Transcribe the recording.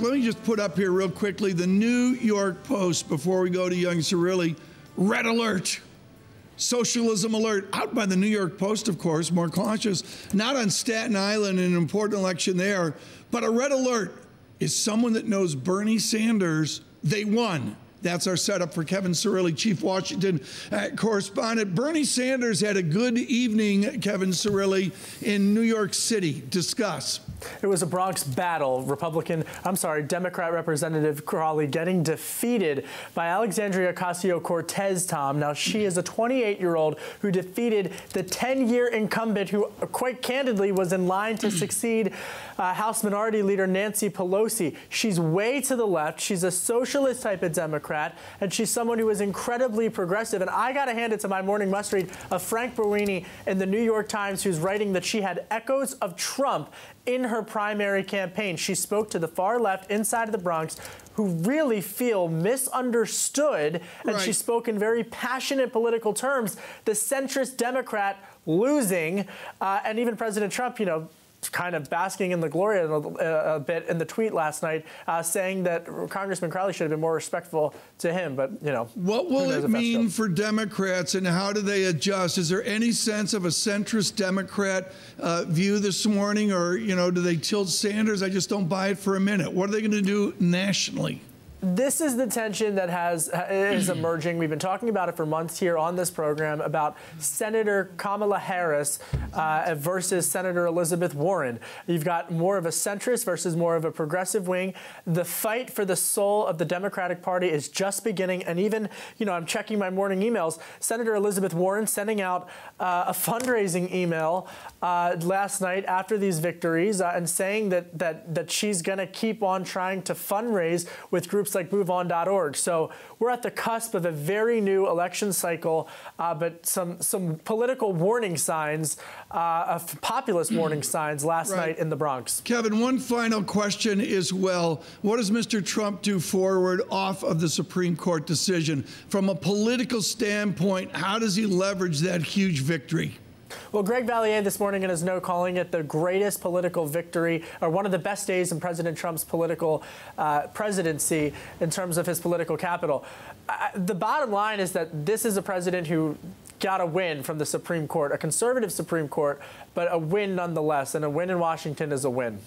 Let me just put up here real quickly the New York Post before we go to young Cirilli. Red alert. Socialism alert. Out by the New York Post, of course, more cautious. Not on Staten Island in an important election there, but a red alert is someone that knows Bernie Sanders. They won. That's our setup for Kevin Cirilli, Chief Washington correspondent. Bernie Sanders had a good evening, Kevin Cirilli, in New York City. Discuss. It was a Bronx battle. Democrat Representative Crowley getting defeated by Alexandria Ocasio-Cortez, Tom. Now, she is a 28-year-old who defeated the 10-year incumbent who, quite candidly, was in line to succeed House Minority Leader Nancy Pelosi. She's way to the left. She's a socialist type of Democrat, and she's someone who is incredibly progressive. And I got to hand it to my morning must-read of Frank Burini in the New York Times, who's writing that she had echoes of Trump in her primary campaign. She spoke to the far left inside of the Bronx who really feel misunderstood, and she spoke in very passionate political terms. The centrist Democrat losing, and even President Trump, kind of basking in the glory a bit in the tweet last night, saying that Congressman Crowley should have been more respectful to him. But, what will it mean for Democrats, and how do they adjust? Is there any sense of a centrist Democrat view this morning, or, do they tilt Sanders? I just don't buy it for a minute. What are they going to do nationally? This is the tension that is emerging. We've been talking about it for months here on this program about Senator Kamala Harris versus Senator Elizabeth Warren. You've got more of a centrist versus more of a progressive wing. The fight for the soul of the Democratic Party is just beginning. And even, I'm checking my morning emails. Senator Elizabeth Warren sending out a fundraising email last night after these victories and saying that she's going to keep on trying to fundraise with groups like MoveOn.org. So we're at the cusp of a very new election cycle, but some political warning signs, populist warning signs last night in the Bronx. Kevin, one final question as well. What does Mr. Trump do forward off of the Supreme Court decision? From a political standpoint, how does he leverage that huge victory? Well, Greg Valliere this morning in his note calling it the greatest political victory, or one of the best days in President Trump's political presidency in terms of his political capital. The bottom line is that this is a president who got a win from the Supreme Court, a conservative Supreme Court, but a win nonetheless, and a win in Washington is a win.